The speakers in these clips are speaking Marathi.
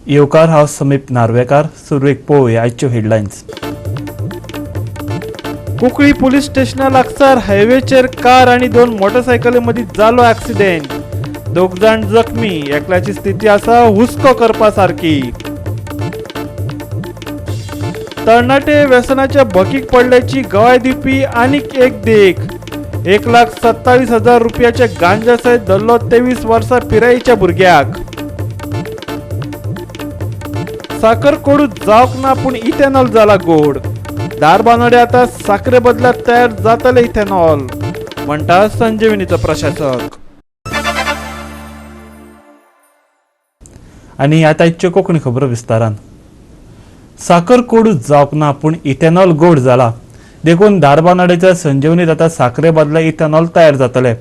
येवकार हांव समीप नार्वेकार. सुरवेक पळोवया आयच्यो हेडलायन्स. कुंकळी पुलीस स्टेशना लागसार हायवेचेर कार आनी 2 मोटरसायकली मदीं जालो ॲक्सिडेंट. 2 जाण जखमी. एकल्याची स्थिती आसा हुस्को करपा सारकी. तरणाटे व्यसनाच्या भकीक पडल्याची गवाय दिवपी आनीक एक देख. 1,27,000 रुपयाचे गांजा सयत धरलो 23 वर्सां पिरायेच्या भुरग्याक. साखर कोडू जावंक ना पूण इथेनॉल जाला गोड. दारबांदोडे आतां साखरे बदला तयार जातले इथेनॉल, म्हणटा संजीवनीचो प्रशासक. आनी आतां आयच्यो कोंकणी खबरो विस्तारान. साखर कोडू जावंक ना पूण इथेनॉल गोड जाला. देखून दारबांदोडेच्या संजीवनीत आतां साखरे बदला इथेनॉल तयार जातले.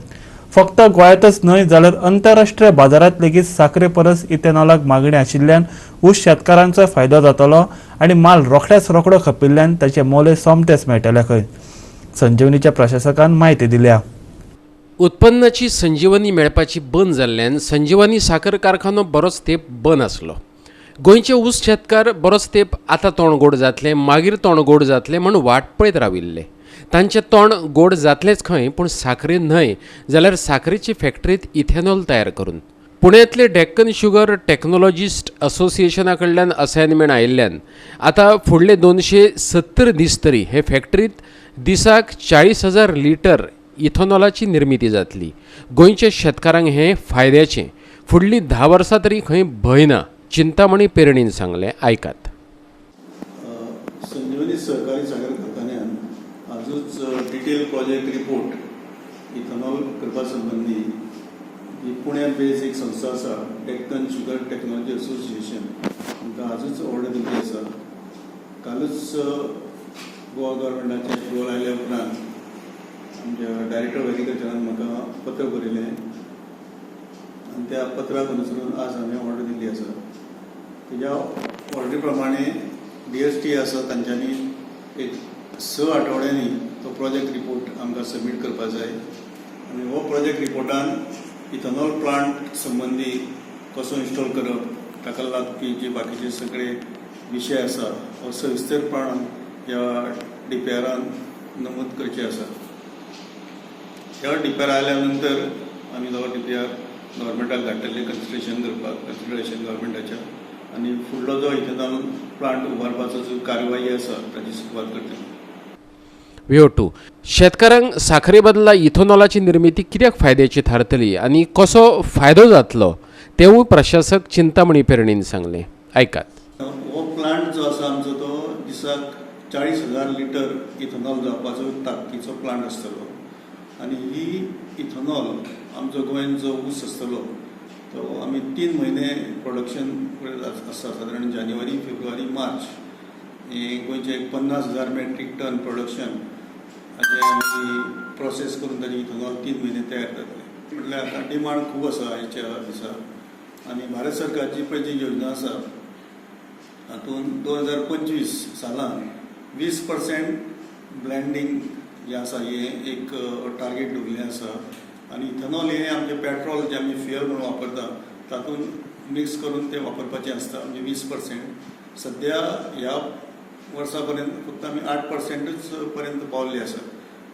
फक्त गोंयांतच न्हय जाल्यार आंतरराष्ट्रीय बाजारात लेगीत साखरे परस इथेनॉलाक मागणी आशिल्ल्यान ऊस शेतकारांचो फायदो जातलो आनी माल रोखडो खपिल्ल्यान ताचे मोले सोमतेच मेळटले खंय. संजीवनीच्या प्रशासकान म्हायती दिल्या. उत्पन्नाची संजीवनी मेळपाची बंद जाल्ल्यान संजीवनी साखर कारखानो बरोच तेंप बंद आसलो. गोंयचे ऊस शेतकार बरोच तेंप आतां तोंड गोड जातलें मागीर तोंड गोड जातलें म्हूण वाट पळयत राविल्ले. तांचें तोंड गोड जातलेंच खंय पूण साखरेन न्हय जाल्यार साखरेची फॅक्टरीत इथेनॉल तयार करून. पुण्यांतले डेक्कन शुगर टेक्नॉलॉजिस्ट असोसिएशना कडल्यान असायनमेंट आयिल्ल्यान आतां फुडले 270 दीस तरी हे फॅक्टरीत दिसाक 40,000 लिटर इथेनॉलाची निर्मिती जातली. गोंयच्या शेतकारांक हें फायद्याचें. फुडलीं 10 वर्सां तरी खंय भंय ना, चिंतामणी पेरणीन सांगलें. आयकात. संजीवनी सहकारी साखर कारखान्यान आजूच डिटेल प्रोजेक्ट रिपोर्ट इथेनॉल करपा संबंधी ही पुण्यात बेज एक संस्था आसा डेक्कन शुगर टेक्नॉलॉजी असोसिएशन तांकां आजूच ऑर्डर दिल्ली आसा. कालूच गोवा गव्हर्मेंटाचें अप्रुवल आयल्या उपरांत आमच्या डायरेक्टर ऑफ एग्रीकल्चरान म्हाका पत्र बरयलें आनी त्या पत्राक अनुसरून आज हांवें ऑर्डर दिल्ली आसा. तेज्या ऑर्डरी प्रमाणे DST आसा तांच्यांनी एक 6 आठवड्यांनी तो प्रोजेक्ट रिपोर्ट आमकां सबमीट करपाक जाय आनी हो प्रोजेक्ट रिपोर्टान इथेनॉल प्लांट संबंधी कसो इन्स्टॉल करप ताका लागपी जे बाकीचे सगळे विशय आसा हो सविस्तरपणान ह्या DPRान नमूद करचे आसा. ह्या DPR आयल्या नंतर आमी तो DPR गव्हर्मेंटाक धाडटले कन्सिडरेशन गव्हर्मेंटाच्या आनी फुडलो जो इथेनॉल प्लांट उबारपाचो जो कारवाई आसा ताची सुरवात करतली. VO2 शेतकारांक साखरे बदला इथेनॉलाची निर्मिती कित्याक फायद्याची थारतली आनी कसो फायदो जातलो तेवूय प्रशासक चिंतामणी पेरणीन सांगलें. आयकात. हो प्लांट जो आसा आमचो तो दिसाक 40,000 लिटर इथेनॉल जावपाचो ताकतीचो प्लांट आसतलो आनी ही इथेनॉल आमचो गोंयान जो ऊस आसतलो तो आमी 3 म्हयने प्रोडक्शन आसा सादारण जानेवारी फेब्रुवारी मार्च हे गोंयचे 50,000 मेट्रीक टन प्रोडक्शन हाजे आमी प्रोसेस करून ताची इथेनॉल 3 म्हयने तयार जातले. म्हटल्यार आतां डिमांड खूब आसा आयच्या दिसा आनी भारत सरकारची पळय जी योजना आसा हातूंत 2025 सालान 20% ब्लेंडिंग जे आसा हे एक टार्गेट दवरिल्लें आसा आनी इथेनॉल हे आमचे पेट्रोल जे आमी फ्युअल म्हणून वापरता तातूंत मिक्स करून ते वापरपाचें आसता म्हणजे 20%. सद्या ह्या वर्सा पर्यंत फक्त आमी 8%च पर्यंत पावल्ले आसा.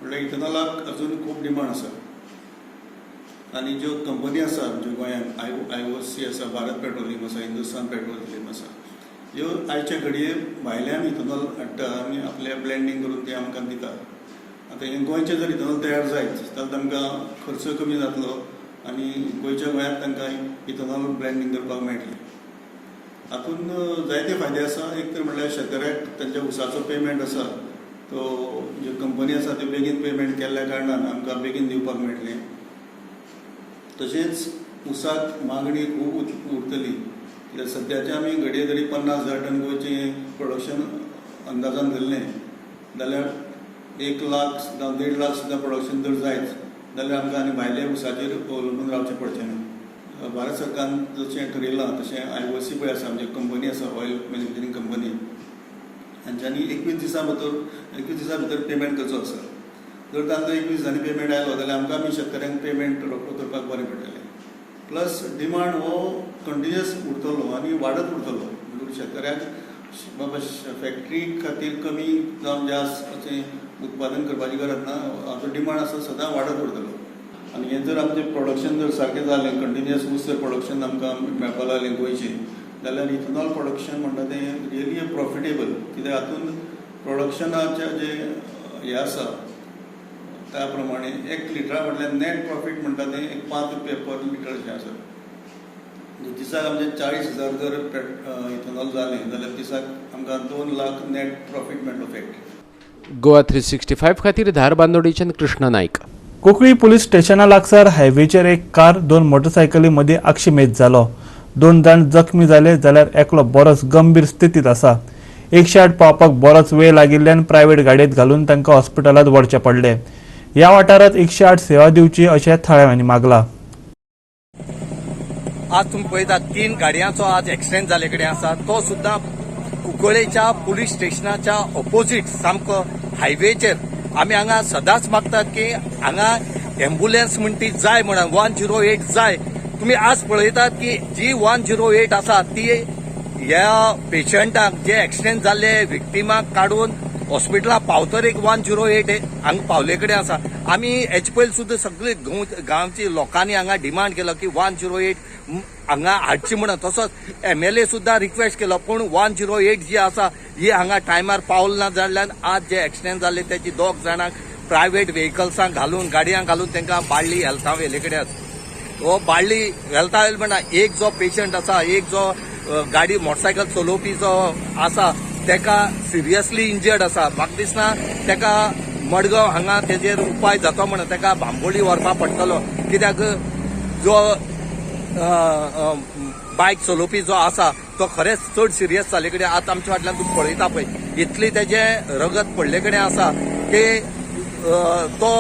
म्हटल्यार इथेनॉलाक अजून खूब डिमांड आसा आनी ज्यो कंपनी आसा आमच्या गोंयांत IOC आसा, भारत पेट्रोलियम आसा, हिंदुस्तान पेट्रोलियम आसा, ह्यो आयचे घडये भायल्यान इथेनॉल हाडटा आनी आपले ब्लेंडिंग करून ते आमकां दिता. आतां हे गोंयचें जर इथेनॉल तयार जायत जाल्यार तांकां खर्च कमी जातलो आनी गोंयच्या गोंयांत तांकां इथेनॉल ब्लेंडिंग करपाक मेळटलें. हातूंत जायते फायदे आसा. एक तर म्हळ्यार शेतकऱ्याक तांच्या उसाचो पेमेंट आसा तो ज्यो कंपनी आसा त्यो बेगीन पेमेंट केल्ल्या कारणान आमकां बेगीन दिवपाक मेळटलें. तशेंच उसाक मागणी खूब उरतली कित्याक सद्याचे आमी घडये तरी 50,000 टन गोंयचें प्रोडक्शन अंदाजान धरलें जाल्यार 1 लाख सुद्दां 1.5 लाख सुद्दां प्रोडक्शन जर जायत जाल्यार आमकां आनी भायल्या उसाचेर अवलंबून रावचें पडचें ना. भारत सरकारान जशें ठरयलां तशें IOC पळय आसा म्हणजे कंपनी आसा ऑयल मॅन्युफॅक्चरींग कंपनी हांच्यांनी 21 दिसां भितर पेमेंट करचो आसा. जर तांचो 21 दिसांनी पेमेंट आयलो जाल्यार आमकां आमी शेतकऱ्यांक पेमेंट रोखडो करपाक बरें पडटलें. प्लस डिमांड हो कंटिन्युअस उरतलो आनी वाडत उरतलो. म्हणून शेतकऱ्याक बाबा फॅक्टरी खातीर कमी जावन जास्त अशें उत्पादन करपाची गरज ना. हाचो डिमांड आसा सदां वाडत उरतलो. आनी हें जर आमचें प्रोडक्शन जर सारकें जालें, कंटिन्युअस ऊस जर प्रोडक्शन आमकां मेळपाक लागलें गोंयचें, जाल्यार इथनॉल प्रोडक्शन म्हणटा तें रियली प्रॉफिटेबल. कित्याक हातूंत प्रोडक्शनाचें जें हें आसा त्या प्रमाणे 1 लिटरा म्हटल्यार नेट प्रॉफीट म्हणटा तें 5 रुपया पर लिटर अशें आसा. दिसाक आमचे 40,000 जर इथनॉल जालें जाल्यार दिसाक आमकां 2 लाख नेट प्रॉफीट मेळटलो फॅक्टरी. गोवा 365 खातीर धारबांदोडेच्यान कृष्णा नायक. कोंकणी पुलीस स्टेशना लागसार हायवेचेर एक कार 2 मोटरसायकली मदीं आक्षेमेत जालो. 2 जाण जखमी जाले जाल्यार एकलो बरोच गंभीर स्थितीत आसा. 108 पावपाक बरोच वेळ लागिल्ल्यान प्रायव्हेट गाडयेंत घालून तांकां हॉस्पिटलांत व्हरचे पडले. ह्या वाठारांत 108 सेवा दिवची अशें थळाव्यांनी मागला. आज तुम्ही पळयतात 3 गाडयांचो आज एक्सिडेंट जाले कडेन आसा. तो सुद्दां कुंकळेच्या पुलीस स्टेशनाच्या ऑपोजीट सामको हायवेचेर. आमी हांगा सदांच मागतात की हांगा एम्बुलन्स म्हणटी जाय म्हणून 108 जाय. तुम्ही आज पळयतात की जी 108 आसा ती ह्या पेशंटाक जे एक्सिडेंट जाल्ले विक्टिमाक काडून हॉस्पिटलांत पावतरीक 108 हांगा पावले कडेन आसा. आमी हेचे पयलीं सुद्दां सगळे गांवची लोकांनी हांगा डिमांड केलो की 108 हांगा हाडची म्हणून. तसोच MLA सुद्दां रिक्वेस्ट केलो, पूण 108 जी आसा ही हांगा टायमार पावल ना जाल्ल्यान आज जे एक्सिडेंट जाल्ले त्याची 2 जाणांक प्रायव्हेट व्हेकल्सांक घालून गाडयांक घालून तांकां बाळ्ळी हेल्था व्हेले कडेन आसा. हो बाळ्ळी हेल्था व्हेल म्हणा एक जो पेशंट आसा, एक जो गाडी मोटरसायकल चलोवपी जो आसा तेका सिरियसली इंजर्ड आसा. म्हाका दिसना तेका मडगांव हांगा तेजेर उपाय जातो म्हणून तेका बांबोळी व्हरपाक पडटलो. कित्याक जो बायक चलोवपी जो आसा तो खरेंच चड सिरियस जाले कडेन आतां आमच्या फाटल्यान तूं पळयता पळय इतली तेजें रगत पडले कडेन आसा की तो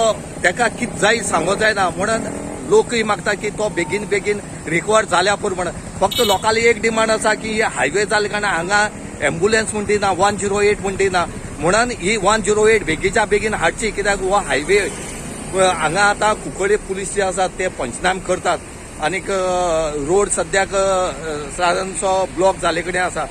तेका कितें जाय सांगो जायना. म्हणून लोकूय मागता की तो बेगीन बेगीन रिकवर जाल्या पुरो म्हणून. फक्त लोकांली एक डिमांड आसा की हायवे जाले कारणान हांगा एम्बुलन्स म्हणटी ना, 108 म्हणटी ना. म्हणून ही 108 बेगीच्या बेगीन हाडची. कित्याक हो हायवे हांगा आतां कुंकळे पुलीस जे आसात ते पंचनाम करतात आनीक रोड सद्याक सादारणसो ब्लॉक जाले कडेन आसा.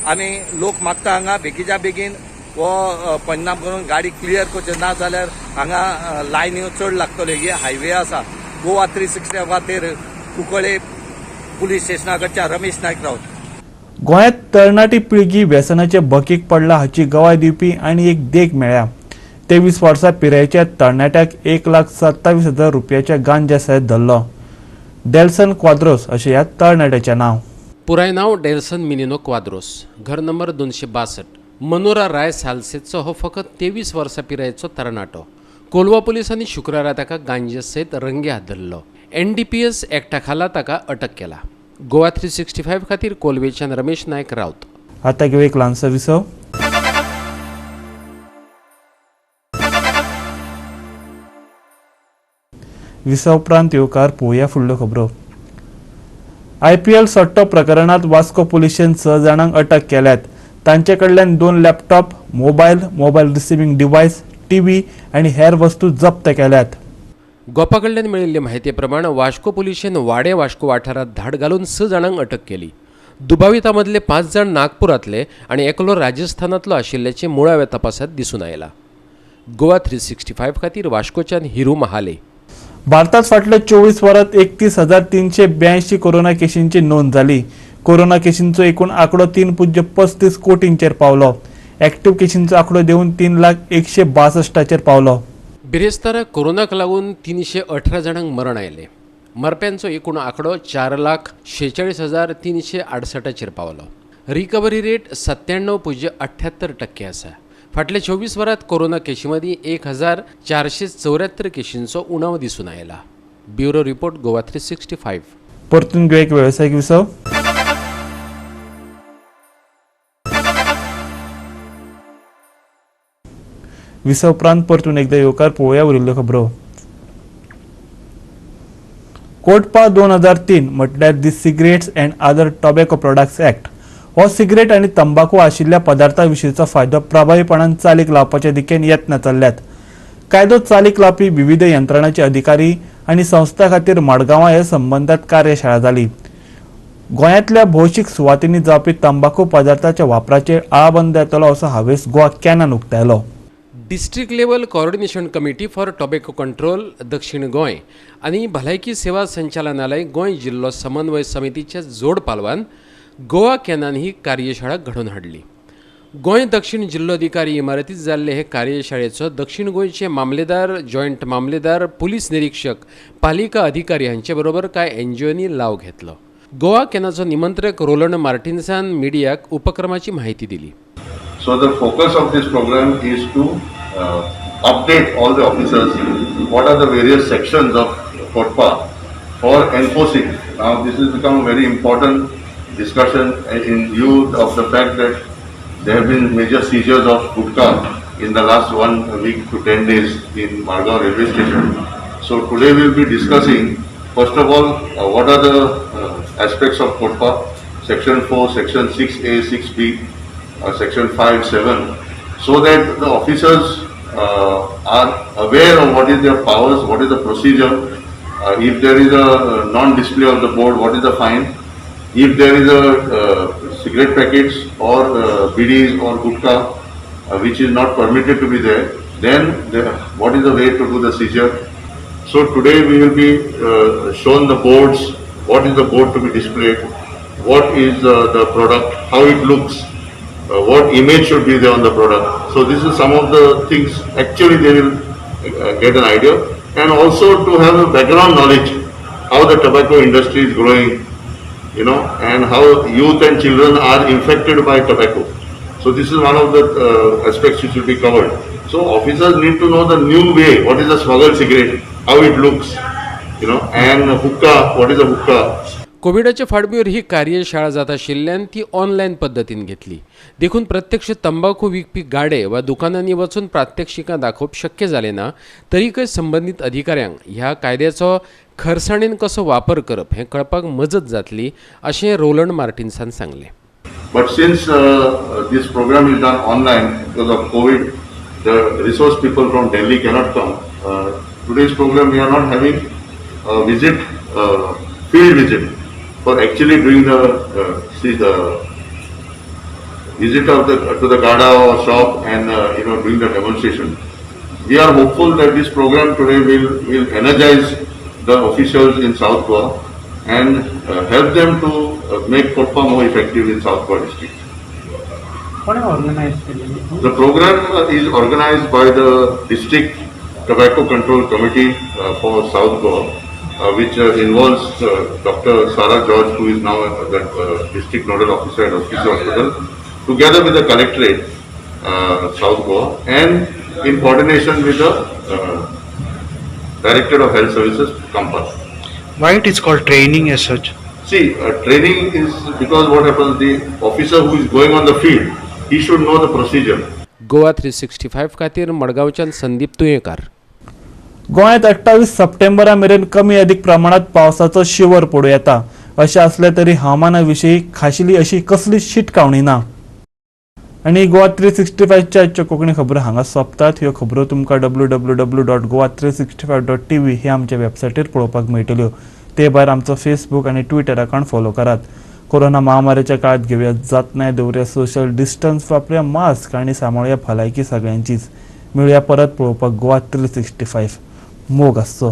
आनी लोक मागता हांगा बेगीच्या बेगीन हो पंचनाम करून गाडी क्लियर करचे, ना जाल्यार हांगा लायन्यो चड लागतल्यो. हे हायवे आसा. गोवा 365 खातीर कुंकळे पुलीस स्टेशना कडच्या रमेश नायक रावत. गोंयांत तरणाटी पिळगी व्यसनाचे बकीक पडला हाची गवाय दिवपी आनी एक देख मेळ्ळ्या. 23 वर्सां पिरायेच्या तरणाट्याक 1,27,000 रुपयाच्या गांजा सयत धरलो. डेल्सन क्वाद्रोस अशें ह्या तरणाट्याचें नांव. पुराय नांव डेल्सन मिनिनो क्वाद्रोस. घर नंबर 262. मनोरा राय सालसेतचो हो फकत 23 वर्सां पिरायेचो तरणाटो. कोलवा पुलिसांनी शुक्रारा ताका गांजे सयत रंगे हात धरलो. NDPS एक्टा खाला ताका अटक केला. गोवा 365 खातीर कोलवेच्यान रमेश नायक रावत. आतां घेऊ एक ल्हानसो विसव. विसव उपरांत येवकार पळोवया फुडल्यो खबरो. IPL सट्टो प्रकरणात वास्को पुलिशेन 6 जाणांक अटक केल्यात. तांचे कडल्यान 2 laptop, mobile receiving device, TV आनी हेर वस्तू जप्त केल्यात. गोपा कडल्यान मेळिल्ले म्हायती प्रमाण वास्को पुलिशेन वाडे वास्को वाठारांत धाड घालून 6 जाणांक अटक केली. दुबाविता मदले 5 जाण नागपुरांतले आनी एकलो राजस्थानांतलो आशिल्ल्याचे मुळाव्या तपासांत दिसून आयला. गोवा 365 खातीर वास्कोच्यान हिरू महाले. भारतात फाटल्या 24 वरांत 31,382 कोरोना केशींची नोंद जाली. कोरोना केशींचो एकूण आंकडो 3.35 कोटींचेर पावलो. एक्टिव्ह केशींचो आंकडो देंवन 3,162,000 पावलो. बिरेस्तारा कोरोनाक लागून 318 जाणांक मरण आयले. मरप्यांचो एकूण आंकडो 4,46,368 पावलो. रिकवरी रेट 97.78% आसा. फाटल्या 24 वरांत कोरोना केशी मदीं 1,474 केशींचो उणाव दिसून आयला. Bureau report Goa 365. परतून घेऊ एक वेवसायीक विसव. विसव उपरांत परतून एकदा येवकार पळोवया उरिल्ल्यो खबरो. कोटपा 2003 म्हटल्यार the cigarettes and other tobacco products act हो सिगरेट आनी तंबाखू आशिल्ल्या पदार्थां विशींचो फायदो प्रभावीपणान चालीक लावपाचे दिकेन यत्न चल्ल्यात. कायदो चालीक लावपी विविध यंत्रणांचे अधिकारी आनी संस्था खातीर मडगांवां हे संबंदात कार्यशाळा जाली. गोंयांतल्या भौशीक सुवातींनी जावपी तंबाखू पदार्थाच्या वापराचेर आळाबंद येतलो असो हावेस गोवा कॅनान उक्तायलो. District level coordination committee for tobacco control दक्षिण गोंय आनी भलायकी सेवा संचालनालय गोंय जिल्लो समन्वय समितीच्या जोड पालवान गोवा कॅनान ही कार्यशाळा घडोवन हाडली. गोंय दक्षिण जिल्लोधिकारी इमारतीत जाल्ले हे कार्यशाळेचो दक्षिण गोंयचे मामलेदार, जॉयंट मामलेदार, पुलीस निरीक्षक, पालिका अधिकारी हांचे बरोबर कांय एनजीओनी लाव घेतलो. गोवा कॅनाचो निमंत्रक रोलंड मार्टिन्सान मिडियाक उपक्रमाची माहिती दिली. So the focus of this program is to update all the officers what are the various sections of COTPA for enforcing. Now this has become a very important discussion in view of the fact that there have been major seizures of gutka in the last 1 week to 10 days in Margao railway station. So today we will be discussing first of all what are the aspects of COTPA, section 4, section 6A, 6B, section 5, 7, so that the officers are aware of what is their powers, what is the procedure, if there is a non-display of the board, what is the fine, if there is a cigarette packets or BDs or gutka which is not permitted to be there, then what is the way to do the seizure. So today we will be shown the boards, what is the board to be displayed, what is the product, how it looks, what image should be there on the product. So this is some of the things actually they will get an idea, and also to have a background knowledge how the tobacco industry is growing, and how youth and children are infected by tobacco. So this is one of the aspects which will be covered. So officers need to know the new way, what is a smuggled cigarette, how it looks, and hookah, what is a hookah. कोविडाच्या फाटभुंयेर ही कार्यशाळा जाता आशिल्ल्यान ती ऑनलायन पद्दतीन घेतली. देखून प्रत्यक्ष तंबाखू विकपी गाडे वा दुकानांनी वचून प्रात्यक्षिकां दाखोवप शक्य जालें ना, तरीकय संबंदीत अधिकाऱ्यांक ह्या कायद्याचो खरसाणेन कसो वापर करप हें कळपाक मजत जातली अशें रोलंड मार्टिन्सान सांगलें. But since this program is done online because of COVID, the resource people from Delhi cannot come. Today's program we are not having a visit, field visit, for actually doing the visit of to the Gada or shop and doing the demonstration. We are hopeful that this program today will energize the officials in South Goa and help them to make COTPA more effective in South Goa district. The program is organized by the District Tobacco Control Committee for South Goa, which involves Dr. Sarah George, who is now the District Nodal Officer at Hospital Hospital, together with the Collectorate, South Goa, and in coordination with the Directorate of Health Services, Kampas. Why it is called training as such? See, training is because what happens, the officer who is going on the field, he should know the procedure. Goa 365 खातीर मडगांवच्यान संदीप तुयेंकार. गोंयांत 28 सप्टेंबरा मेरेन कमी अधिक प्रमाणात पावसाचो शिवर पडूं येता. अशें असलें तरी हवामाना विशीं खाशेली अशी कसलीच शिटकावणी ना. आनी गोवा 365च्या आजच्यो कोंकणी खबरो हांगा सोंपतात. ह्यो खबरो तुमकां www.goa365.tv हे आमच्या वेबसायटीर पळोवपाक मेळटल्यो. ते भायर आमचो फेसबूक आनी ट्विटर अकावंट फॉलो करात. कोरोना महामारीच्या काळात घेवया जतनाय, दवरया सोशल डिस्टन्स, वापरया मास्क आनी सांबाळया भलायकी सगळ्यांचीच. मेळुया परत पळोवपाक गोवा 365. मोग आसचो.